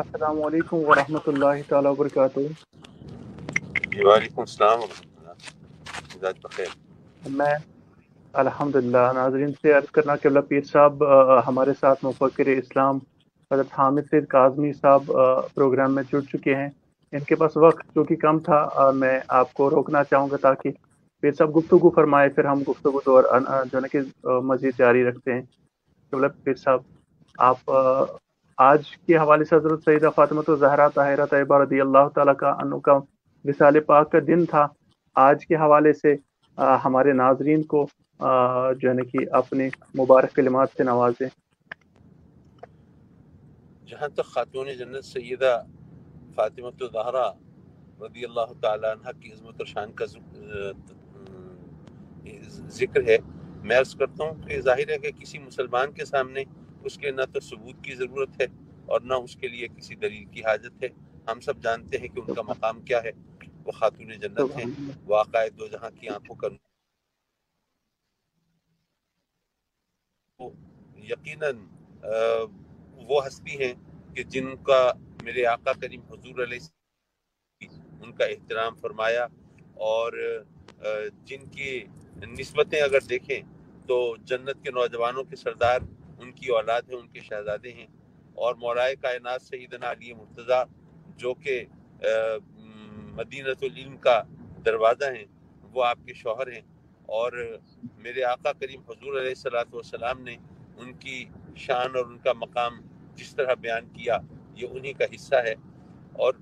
अस्सलामु अलैकुम वरहमतुल्लाहि ताला वबरकातुहू। जी वालेकुम अस्सलाम वरहमतुल्लाह। मिजाज बखैर। मैं अल्हम्दुलिल्लाह नाज़रीन से अर्ज़ करना कि अल्लाह पीर साहब हमारे साथ मुफ़क्किर इस्लाम हज़रत हामिद सईद काज़मी साहब प्रोग्राम में जुड़ चुके हैं। इनके पास वक़्त चूँकि कम था, मैं आपको रोकना चाहूँगा ताकि पीर साहब गुफ्तगू फरमाएँ, फिर हम गुफ्तगू दौर जो है ना कि मज़ीद जारी रखते हैं। तो मतलब पीर साहब आप आज के हवाले से हज़रत सैयदा फ़ातिमा ज़हरा ताहिरा तैयबा रज़ियल्लाहु ताला का अन्हु का विसाल पाक का दिन था। आज के हवाले से हमारे नाज़रीन को जो है ना कि अपने मुबारक कलिमात से नवाज़ें। जहाँ तक खातून जन्नत सैयदा फातिमा ज़हरा रज़ियल्लाहु ताला अन्हा की इज़्ज़त और शान का जिक्र है, मैं अर्ज़ करता हूँ कि ज़ाहिर है कि किसी मुसलमान के सामने उसके न तो सबूत की ज़रूरत है और न उसके लिए किसी दलील की हाजत है। हम सब जानते हैं कि उनका मकाम क्या है। वो खातून जन्नत हैं, सुभान वो आक़ाए दो जहाँ की आंखों का यकीनन वो हस्ती हैं कि जिनका मेरे आका करीम हुजूर अलैहि उनका एहतराम फरमाया और जिनकी निस्बतें अगर देखें तो जन्नत के नौजवानों के सरदार उनकी औलाद हैं, उनके शहजादे हैं। और मौलाए कायनात सैयदना अली मुर्तज़ा जो कि मदीनतुल इल्म का दरवाज़ा हैं, वो आपके शौहर हैं। और मेरे आका करीम हुजूर अलैहिस्सलातु वस्सलाम ने उनकी शान और उनका मकाम जिस तरह बयान किया, ये उन्हीं का हिस्सा है। और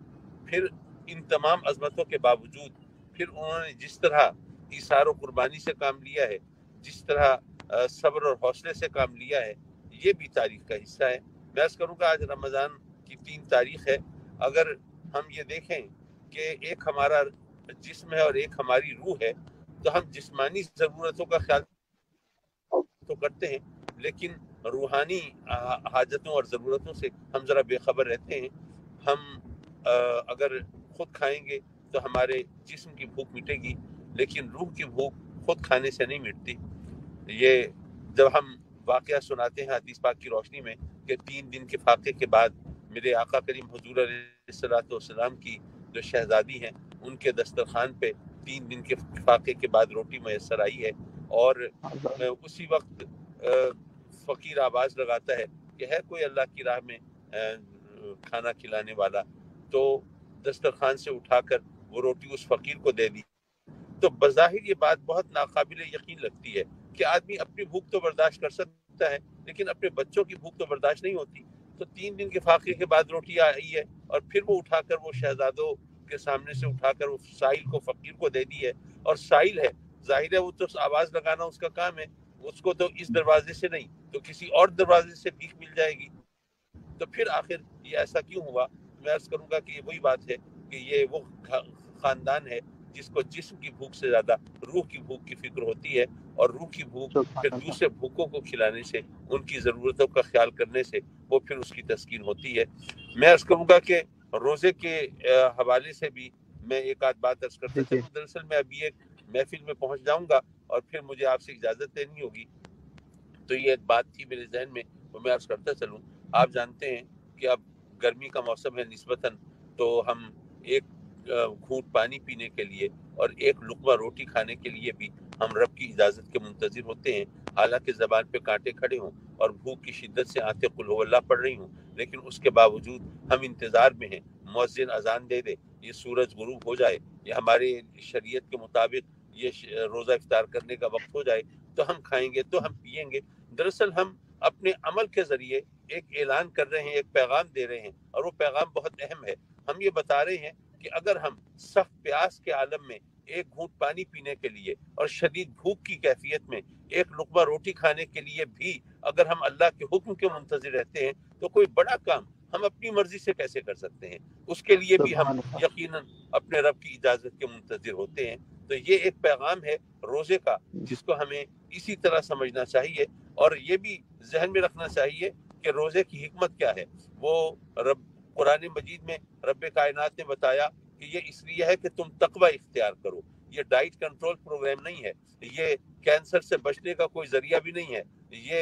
फिर इन तमाम अजमतों के बावजूद फिर उन्होंने जिस तरह ईसार और कुर्बानी से काम लिया है, जिस तरह सब्र और हौसले से काम लिया है, ये भी तारीख का हिस्सा है। मैं अर्ज़ करूँगा आज रमज़ान की 3 तारीख है। अगर हम ये देखें कि एक हमारा जिस्म है और एक हमारी रूह है, तो हम जिस्मानी ज़रूरतों का ख्याल तो करते हैं, लेकिन रूहानी हाजतों और ज़रूरतों से हम ज़रा बेखबर रहते हैं। हम अगर खुद खाएंगे तो हमारे जिस्म की भूख मिटेगी, लेकिन रूह की भूख खुद खाने से नहीं मिटती। ये जब हम वाक़या सुनाते हैं हदीस पाक की रोशनी में कि 3 दिन के फाके के बाद मेरे आका करीम हुजूर अलैहिस्सलातु वस्सलाम की जो शहजादी हैं, उनके दस्तरखान पे 3 दिन के फाके के बाद रोटी मैसर आई है। और अल्लाह। उसी वक्त फ़कीर आवाज़ लगाता है कि है कोई अल्लाह की राह में खाना खिलाने वाला, तो दस्तरखान से उठाकर वो रोटी उस फ़कीर को दे दी। तो बज़ाहिर ये बात बहुत नाकाबिल यकीन लगती है कि आदमी अपनी भूख तो बर्दाश्त कर सकता है, लेकिन अपने बच्चों की भूख तो बर्दाश्त नहीं होती। तो 3 दिन के फाके के बाद रोटी आई है और फिर वो उठाकर वो शहजादों के सामने से उठाकर वो साइल को फ़कीर को दे दी है। और साइल है, ज़ाहिर है वो तो आवाज़ लगाना उसका काम है, उसको तो इस दरवाजे से नहीं तो किसी और दरवाजे से भीख मिल जाएगी। तो फिर आखिर ये ऐसा क्यों हुआ? मैं अर्ज़ करूँगा कि ये वही बात है कि ये वो ख़ानदान है जिसको जिस्म की भूख से ज़्यादा रूह की भूख की फिक्र होती है, और रूह की भूख फिर सुभान अल्लाह। दूसरे भूखों को खिलाने से, उनकी ज़रूरतों का ख्याल करने से वो फिर उसकी तस्कीन होती है। मैं अर्ज़ करूँगा कि रोज़े के हवाले से भी मैं एक आध बात अर्ज़ करता जी, जी। चलूँ। दरअसल मैं अभी एक महफ़िल में पहुँच जाऊँगा और फिर मुझे आपसे इजाज़त लेनी होगी। तो ये एक बात थी मेरे जहन में, वो मैं अर्ज़ करता चलूँ। आप जानते हैं कि अब गर्मी का मौसम है निस्बतन, तो हम एक घूंट पानी पीने के लिए और एक लुक़मा रोटी खाने के लिए भी हम रब की इजाज़त के मुंतज़िर होते हैं। हालांकि ज़बान पे कांटे खड़े हों और भूख की शिद्दत से आंखें कुल हुवल्लाह पड़ रही हों, लेकिन उसके बावजूद हम इंतज़ार में हैं मुअज़्ज़िन अज़ान दे दे, ये सूरज गुरूब हो जाए, ये हमारे शरीयत के मुताबिक ये रोज़ा इफ्तार करने का वक्त हो जाए, तो हम खाएंगे, तो हम पिएंगे। दरअसल हम अपने अमल के ज़रिए एक ऐलान कर रहे हैं, एक पैगाम दे रहे हैं, और वो पैगाम बहुत अहम है। हम ये बता रहे हैं कि अगर हम सख्त प्यास के आलम में एक घूंट पानी पीने के लिए और शदीद भूख की कैफियत में एक लुक़मा रोटी खाने के लिए भी अगर हम अल्लाह के हुक्म के मुंतज़िर रहते हैं, तो कोई बड़ा काम हम अपनी मर्जी से कैसे कर सकते हैं? उसके लिए भी हम सुभान अल्लाह। यकीनन अपने रब की इजाज़त के मुंतज़िर होते हैं। तो ये एक पैगाम है रोज़े का, जिसको हमें इसी तरह समझना चाहिए, और ये भी जहन में रखना चाहिए कि रोज़े की हिकमत क्या है। वो रब कुरान मजीद में रब कायनात ने बताया कि ये इसलिए है कि तुम तकवा इख्तियार करो। ये डाइट कंट्रोल प्रोग्राम नहीं है, ये कैंसर से बचने का कोई जरिया भी नहीं है, ये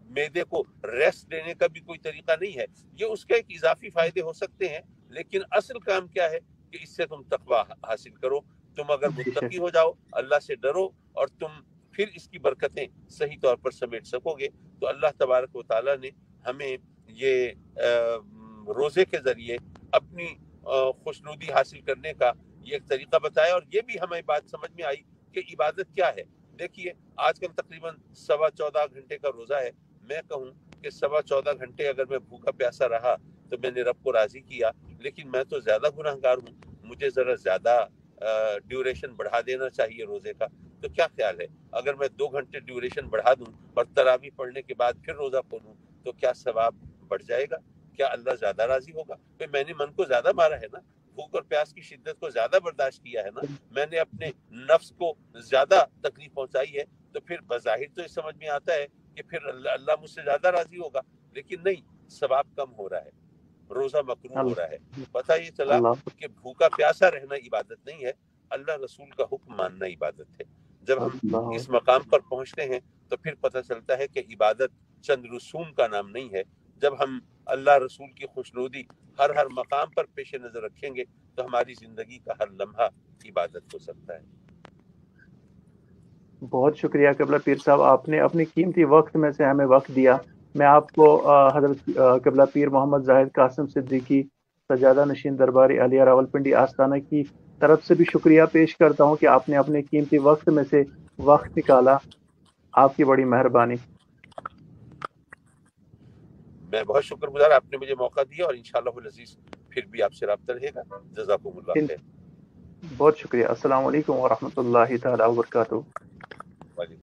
معدے کو ریسٹ دینے کا بھی کوئی طریقہ نہیں ہے. یہ اس کے ایک اضافی فائدے ہو سکتے ہیں، لیکن اصل کام کیا ہے کہ اس سے تم تقوی حاصل کرو. تم اگر متقی ہو جاؤ، اللہ سے ڈرو، اور تم پھر اس کی برکتیں صحیح طور پر سمیٹ سکو گے. تو اللہ تبارک و تعالیٰ نے ہمیں یہ روزے کے ذریعے اپنی خوشنودی حاصل کرنے کا یہ ایک طریقہ بتایا، اور یہ بھی ہمیں بات سمجھ میں آئی کہ عبادت کیا ہے. دیکھیے آج کل تقریباً 14.25 گھنٹے کا روزہ ہے. میں کہوں کہ 14.25 گھنٹے اگر میں بھوکا پیاسا رہا تو میں نے رب کو راضی کیا، لیکن میں تو زیادہ گناہگار ہوں، مجھے ذرا زیادہ ڈیوریشن بڑھا دینا چاہیے روزے کا. تو کیا خیال ہے اگر میں 2 گھنٹے ڈیوریشن بڑھا دوں اور تراویح پڑھنے کے بعد پھر روزہ کھولوں تو کیا ثواب بڑھ جائے گا؟ کیا اللہ زیادہ راضی ہوگا؟ میں نے من کو زیادہ مارا ہے نا، بھوک اور پیاس کی شدت کو زیادہ برداشت کیا ہے نا، میں نے اپنے نفس کو زیادہ تکلیف پہنچائی ہے. تو پھر بظاہر تو یہ سمجھ میں آتا ہے کہ پھر اللہ مجھ سے زیادہ راضی ہوگا، لیکن نہیں، ثواب کم ہو رہا ہے، روزہ مکروہ ہو رہا ہے. پتہ یہ چلا کہ بھوکا پیاسا رہنا عبادت نہیں ہے، اللہ رسول کا حکم ماننا عبادت ہے. جب ہم اس مقام پر پہنچتے ہیں تو پھر پتہ چلتا ہے کہ عبادت چند رسوم کا نام نہیں ہے. جب ہم اللہ رسول کی خوشنودی ہر مقام پر پیش نظر رکھیں گے تو ہماری زندگی کا ہر لمحہ عبادت ہو سکتا ہے. بہت شکریہ قبلہ پیر صاحب، آپ نے اپنے قیمتی وقت میں سے ہمیں وقت دیا. میں آپ کو حضرت قبلہ پیر محمد زاہد قاسم صدیقی سجادہ نشین درباری عالیہ راولپنڈی آستانہ کی طرف سے بھی شکریہ پیش کرتا ہوں کہ آپ نے اپنے قیمتی وقت میں سے وقت نکالا. آپ کی بڑی مہربانی. میں بہت شکر گزار، آپ نے مجھے موقع دیا، اور انشاءاللہ العزیز پھر بھی آپ سے رابطہ رہے گا. جزاکم اللہ خیر. بہت شکریہ. السلام علیکم ورحمۃ اللہ تعالی وبرکاتہ.